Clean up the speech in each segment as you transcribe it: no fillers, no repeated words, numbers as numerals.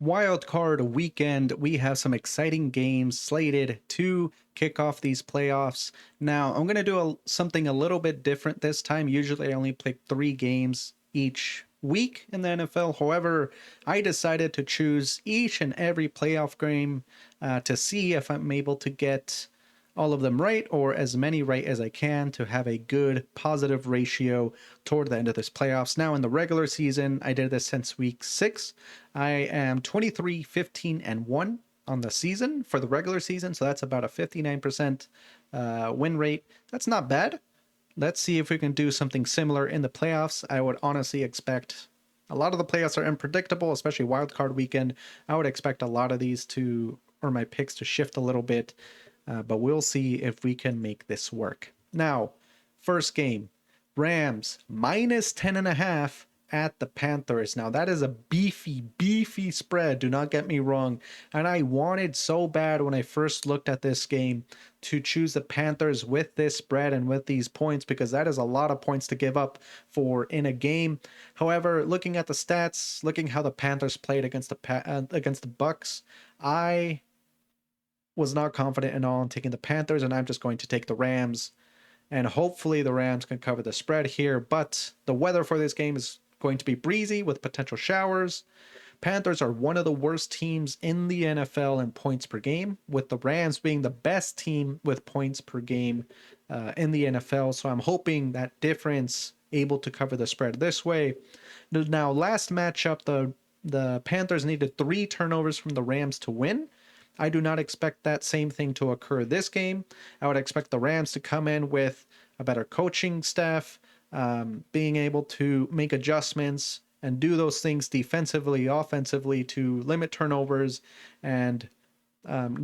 Wild card weekend, we have some exciting games slated to kick off these playoffs. Now, I'm going to do something a little bit different this time. Usually, I only pick 3 games each week in the NFL. However, I decided to choose each and every playoff game to see if I'm able to get all of them right or as many right as I can to have a good positive ratio toward the end of this playoffs. Now, in the regular season, I did this since week 6. I am 23, 15, and 1 on the season for the regular season. So that's about a 59% win rate. That's not bad. Let's see if we can do something similar in the playoffs. I would honestly expect a lot of the playoffs are unpredictable, especially wild card weekend. I would expect a lot of these or my picks to shift a little bit, but we'll see if we can make this work. Now, first game, Rams minus 10.5 at the Panthers. Now, that is a beefy spread. Do not get me wrong. And I wanted so bad when I first looked at this game to choose the Panthers with this spread and with these points because that is a lot of points to give up for in a game. However, looking at the stats, looking how the Panthers played against the Bucks, I was not confident at all in taking the Panthers, and I'm just going to take the Rams. And hopefully the Rams can cover the spread here. But the weather for this game is going to be breezy with potential showers. Panthers are one of the worst teams in the NFL in points per game, with the Rams being the best team with points per game in the NFL. So I'm hoping that difference able to cover the spread this way. Now, last matchup, the Panthers needed 3 turnovers from the Rams to win. I do not expect that same thing to occur this game. I would expect the Rams to come in with a better coaching staff, being able to make adjustments and do those things defensively, offensively to limit turnovers and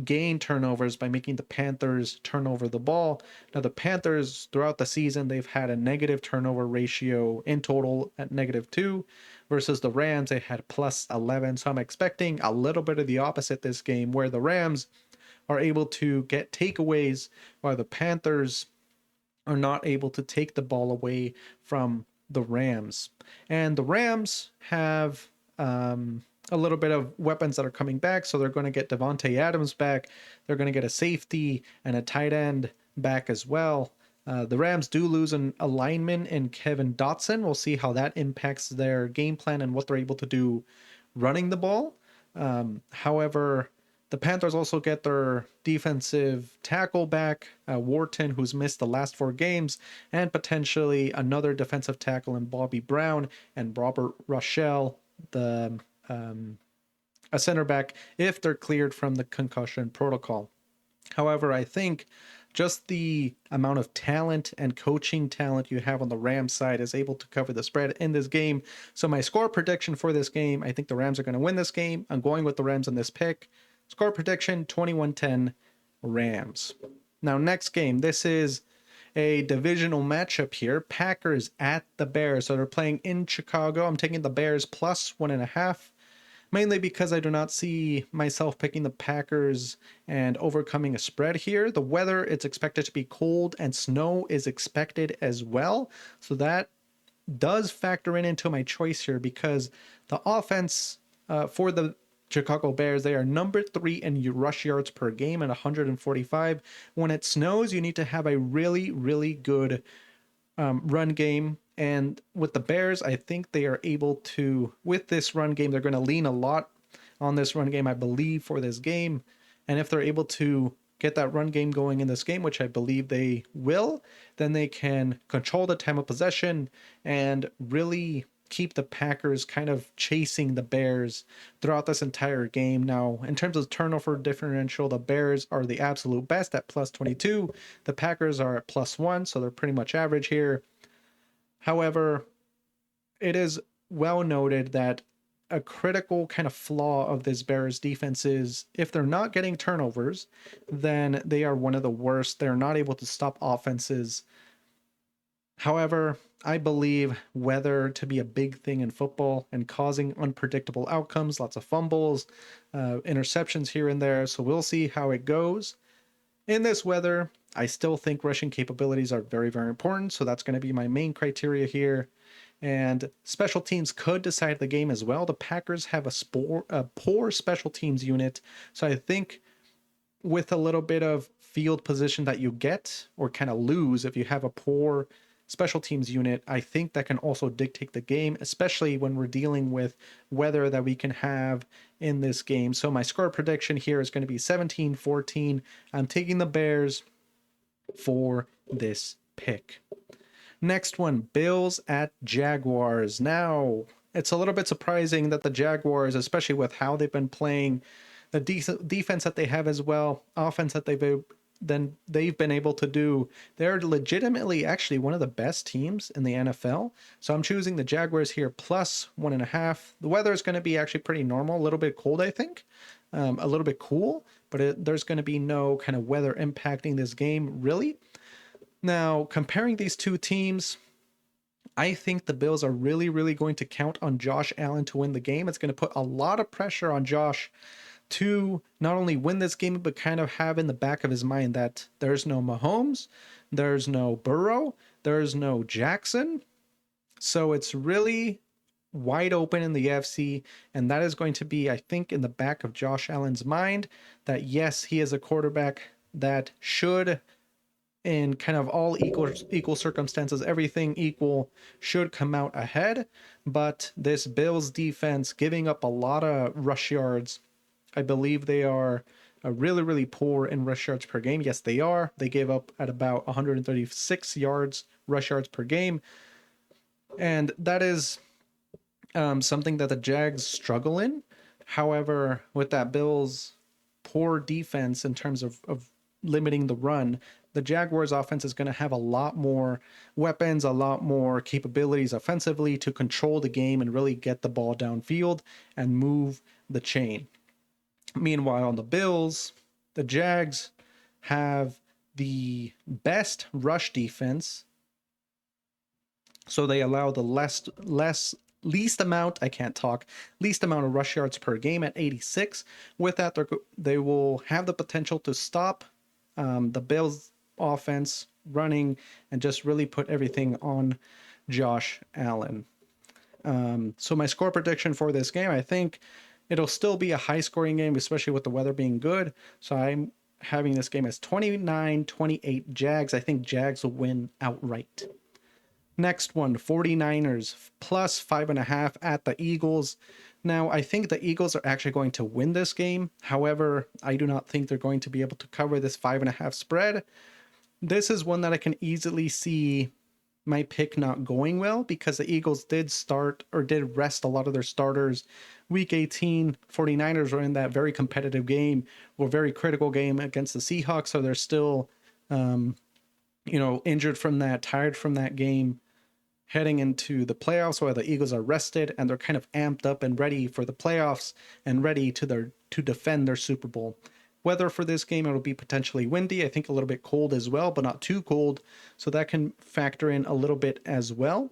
gain turnovers by making the Panthers turn over the ball. Now, the Panthers, throughout the season, they've had a negative turnover ratio in total at -2 versus the Rams, they had +11. So I'm expecting a little bit of the opposite this game, where the Rams are able to get takeaways while the Panthers are not able to take the ball away from the Rams. And the Rams have a little bit of weapons that are coming back. So they're going to get Devontae Adams back. They're going to get a safety and a tight end back as well. The Rams do lose an alignment in Kevin Dotson. We'll see how that impacts their game plan and what they're able to do running the ball. However, the Panthers also get their defensive tackle back, Wharton, who's missed the last 4 games, and potentially another defensive tackle in Bobby Brown and Robert Rochelle, a center back, if they're cleared from the concussion protocol. However, I think just the amount of talent and coaching talent you have on the Rams side is able to cover the spread in this game. So my score prediction for this game, I think the Rams are going to win this game. I'm going with the Rams in this pick. Score prediction 21-10 Rams. Now, next game. This is a divisional matchup here. Packers at the Bears. So they're playing in Chicago. I'm taking the Bears +1.5. Mainly because I do not see myself picking the Packers and overcoming a spread here. The weather, it's expected to be cold and snow is expected as well. So that does factor into my choice here because the offense for the Chicago Bears, they are number 3 in rush yards per game at 145. When it snows, you need to have a really good run game. And with the Bears, I think they are able to, with this run game, they're going to lean a lot on this run game, I believe, for this game. And if they're able to get that run game going in this game, which I believe they will, then they can control the time of possession and really keep the Packers kind of chasing the Bears throughout this entire game. Now, in terms of turnover differential, the Bears are the absolute best at +22. The Packers are at +1, so they're pretty much average here. However, it is well noted that a critical kind of flaw of this Bears defense is if they're not getting turnovers, then they are one of the worst. They're not able to stop offenses. However, I believe weather to be a big thing in football and causing unpredictable outcomes, lots of fumbles, interceptions here and there. So we'll see how it goes. In this weather, I still think rushing capabilities are very important. So that's going to be my main criteria here. and special teams could decide the game as well. The Packers have a poor special teams unit, so I think with a little bit of field position that you get or kind of lose if you have a poor special teams unit, I think that can also dictate the game, especially when we're dealing with weather that we can have in this game. So my score prediction here is going to be 17-14. I'm taking the Bears for this pick. Next one, Bills at Jaguars. Now, it's a little bit surprising that the Jaguars, especially with how they've been playing, the defense that they have as well, offense that they've been able to do, they're legitimately actually one of the best teams in the NFL. So I'm choosing the Jaguars here plus 1.5. The weather is going to be actually pretty normal, a little bit cold, I think, a little bit cool, but there's going to be no kind of weather impacting this game really. Now, comparing these two teams, I think the Bills are really, really going to count on Josh Allen to win the game. It's going to put a lot of pressure on Josh to not only win this game, but kind of have in the back of his mind that there's no Mahomes, there's no Burrow, there's no Jackson. So it's really wide open in the AFC. And that is going to be, I think, in the back of Josh Allen's mind that yes, he is a quarterback that should, in kind of all equal circumstances, everything equal, should come out ahead. But this Bills defense giving up a lot of rush yards. I believe they are really, really poor in rush yards per game. Yes, they are. They gave up at about 136 rush yards per game. And that is something that the Jags struggle in. However, with that Bills poor defense in terms of limiting the run, the Jaguars offense is going to have a lot more weapons, a lot more capabilities offensively to control the game and really get the ball downfield and move the chain. Meanwhile, on the Bills, the Jags have the best rush defense. So they allow the least amount of rush yards per game at 86. With that, they will have the potential to stop the Bills offense running and just really put everything on Josh Allen. So my score prediction for this game, I think it'll still be a high scoring game, especially with the weather being good. So I'm having this game as 29-28 Jags. I think Jags will win outright. Next one, 49ers plus 5.5 at the Eagles. Now, I think the Eagles are actually going to win this game. However, I do not think they're going to be able to cover this 5.5 spread. This is one that I can easily see my pick not going well because the Eagles did rest a lot of their starters. Week 18, 49ers were in that very competitive game or very critical game against the Seahawks. So they're still, injured from that, tired from that game, heading into the playoffs where the Eagles are rested and they're kind of amped up and ready for the playoffs and ready to defend their Super Bowl. Weather for this game, it'll be potentially windy. I think a little bit cold as well, but not too cold. So that can factor in a little bit as well.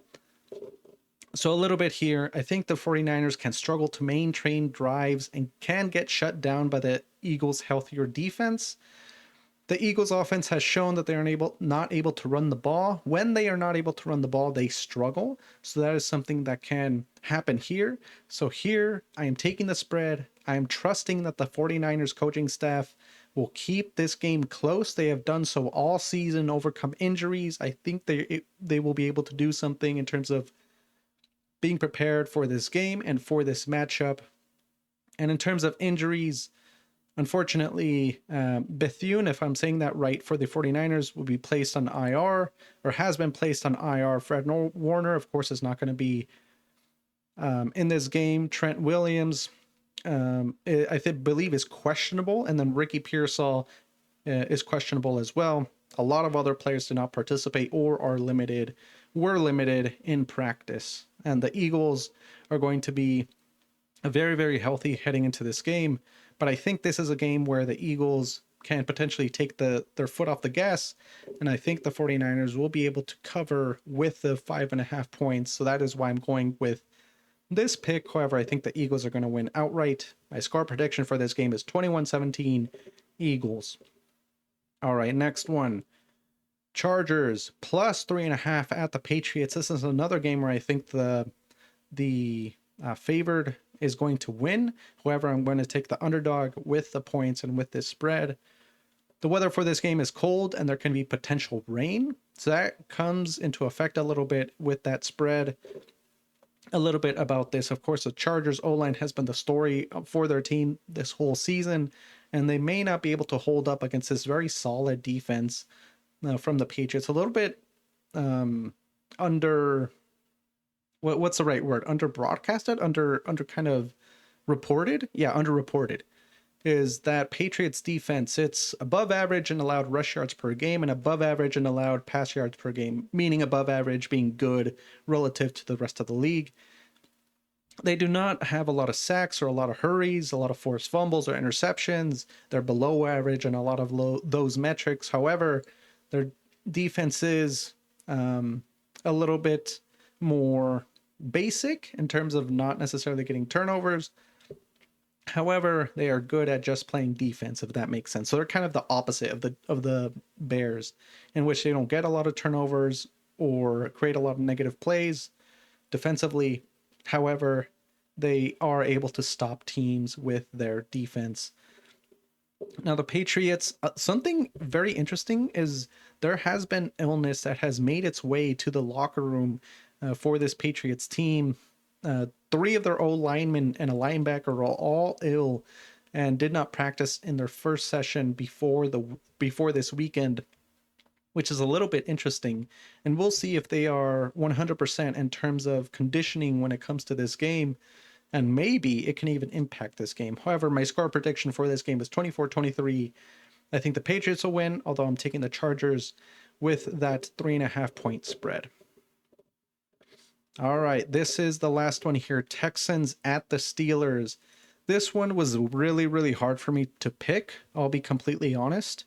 So a little bit here, I think the 49ers can struggle to maintain drives and can get shut down by the Eagles' healthier defense. The Eagles offense has shown that they are not able to run the ball. When they are not able to run the ball, they struggle. So that is something that can happen here. So here, I am taking the spread. I am trusting that the 49ers coaching staff will keep this game close. They have done so all season, overcome injuries. I think they will be able to do something in terms of being prepared for this game and for this matchup. And in terms of injuries, unfortunately, Bethune, if I'm saying that right, for the 49ers will be placed on IR or has been placed on IR. Fred Warner, of course, is not going to be in this game. Trent Williams, believe is questionable. And then Ricky Pearsall is questionable as well. A lot of other players did not participate or were limited in practice. And the Eagles are going to be very, very healthy heading into this game. But I think this is a game where the Eagles can potentially take their foot off the gas. And I think the 49ers will be able to cover with the 5.5 points. So that is why I'm going with this pick. However, I think the Eagles are going to win outright. My score prediction for this game is 21-17 Eagles. All right, next one. Chargers plus 3.5 at the Patriots. This is another game where I think the favored is going to win. However, I'm going to take the underdog with the points and with this spread. The weather for this game is cold and there can be potential rain. So that comes into effect a little bit with that spread. A little bit about this. Of course, the Chargers O-line has been the story for their team this whole season, and they may not be able to hold up against this very solid defense from the Patriots. A little bit under what's the right word? Under broadcasted, under kind of reported. Yeah, underreported is that Patriots defense. It's above average in allowed rush yards per game and above average in allowed pass yards per game, meaning above average being good relative to the rest of the league. They do not have a lot of sacks or a lot of hurries, a lot of forced fumbles or interceptions. They're below average in a lot of those metrics. However, their defense is a little bit more basic in terms of not necessarily getting turnovers. However, they are good at just playing defense, if that makes sense. So they're kind of the opposite of the Bears, in which they don't get a lot of turnovers or create a lot of negative plays defensively. However, they are able to stop teams with their defense. Now, the Patriots, something very interesting is there has been illness that has made its way to the locker room for this Patriots team. 3 of their O linemen and a linebacker are all ill and did not practice in their first session before this weekend, which is a little bit interesting. And we'll see if they are 100% in terms of conditioning when it comes to this game. And maybe it can even impact this game. However, my score prediction for this game is 24-23. I think the Patriots will win, although I'm taking the Chargers with that 3.5 point spread. All right, this is the last one here. Texans at the Steelers. This one was really, really hard for me to pick. I'll be completely honest,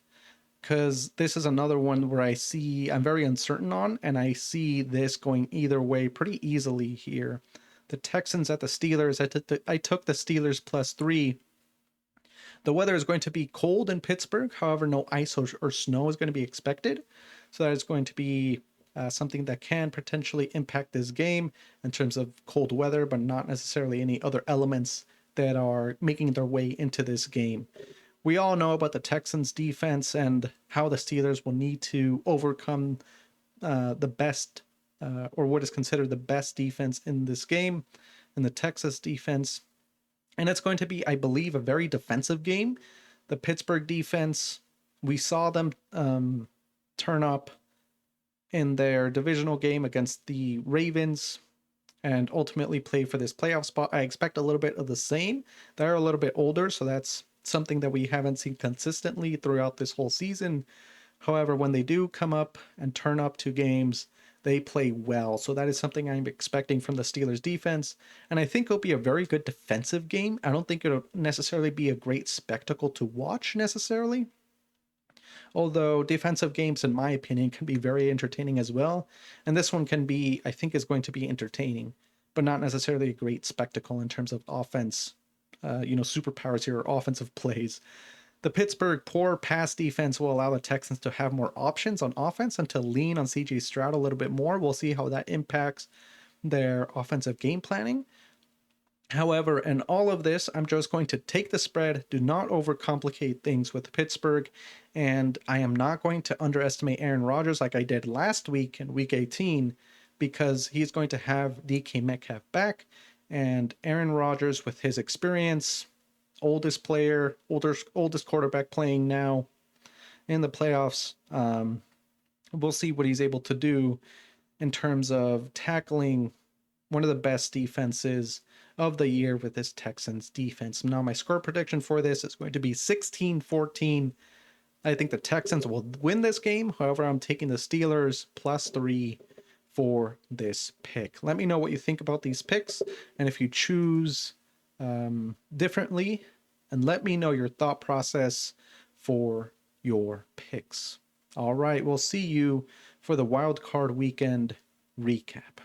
because this is another one where I'm very uncertain on, and I see this going either way pretty easily here. The Texans at the Steelers. I took the Steelers +3. The weather is going to be cold in Pittsburgh. However, no ice or snow is going to be expected. So that is going to be something that can potentially impact this game in terms of cold weather, but not necessarily any other elements that are making their way into this game. We all know about the Texans defense and how the Steelers will need to overcome the best or what is considered the best defense in this game, in the Texas defense. And it's going to be, I believe, a very defensive game. The Pittsburgh defense, we saw them turn up in their divisional game against the Ravens and ultimately play for this playoff spot. I expect a little bit of the same. They're a little bit older, so that's something that we haven't seen consistently throughout this whole season. However, when they do come up and turn up to games, they play well. So that is something I'm expecting from the Steelers defense. And I think it'll be a very good defensive game. I don't think it'll necessarily be a great spectacle to watch necessarily. Although defensive games, in my opinion, can be very entertaining as well. And this one can be, I think is going to be entertaining, but not necessarily a great spectacle in terms of offense, superpowers here or offensive plays. The Pittsburgh poor pass defense will allow the Texans to have more options on offense and to lean on CJ Stroud a little bit more. We'll see how that impacts their offensive game planning. However, in all of this, I'm just going to take the spread. Do not overcomplicate things with Pittsburgh. And I am not going to underestimate Aaron Rodgers like I did last week in week 18, because he's going to have DK Metcalf back. And Aaron Rodgers, with his experience, oldest quarterback playing now in the playoffs, we'll see what he's able to do in terms of tackling one of the best defenses of the year with this Texans defense. Now, my score prediction for this is going to be 16-14. I think the Texans will win this game. However, I'm taking the Steelers +3 for this pick. Let me know what you think about these picks, and if you choose differently, and let me know your thought process for your picks. All right, we'll see you for the wild card weekend recap.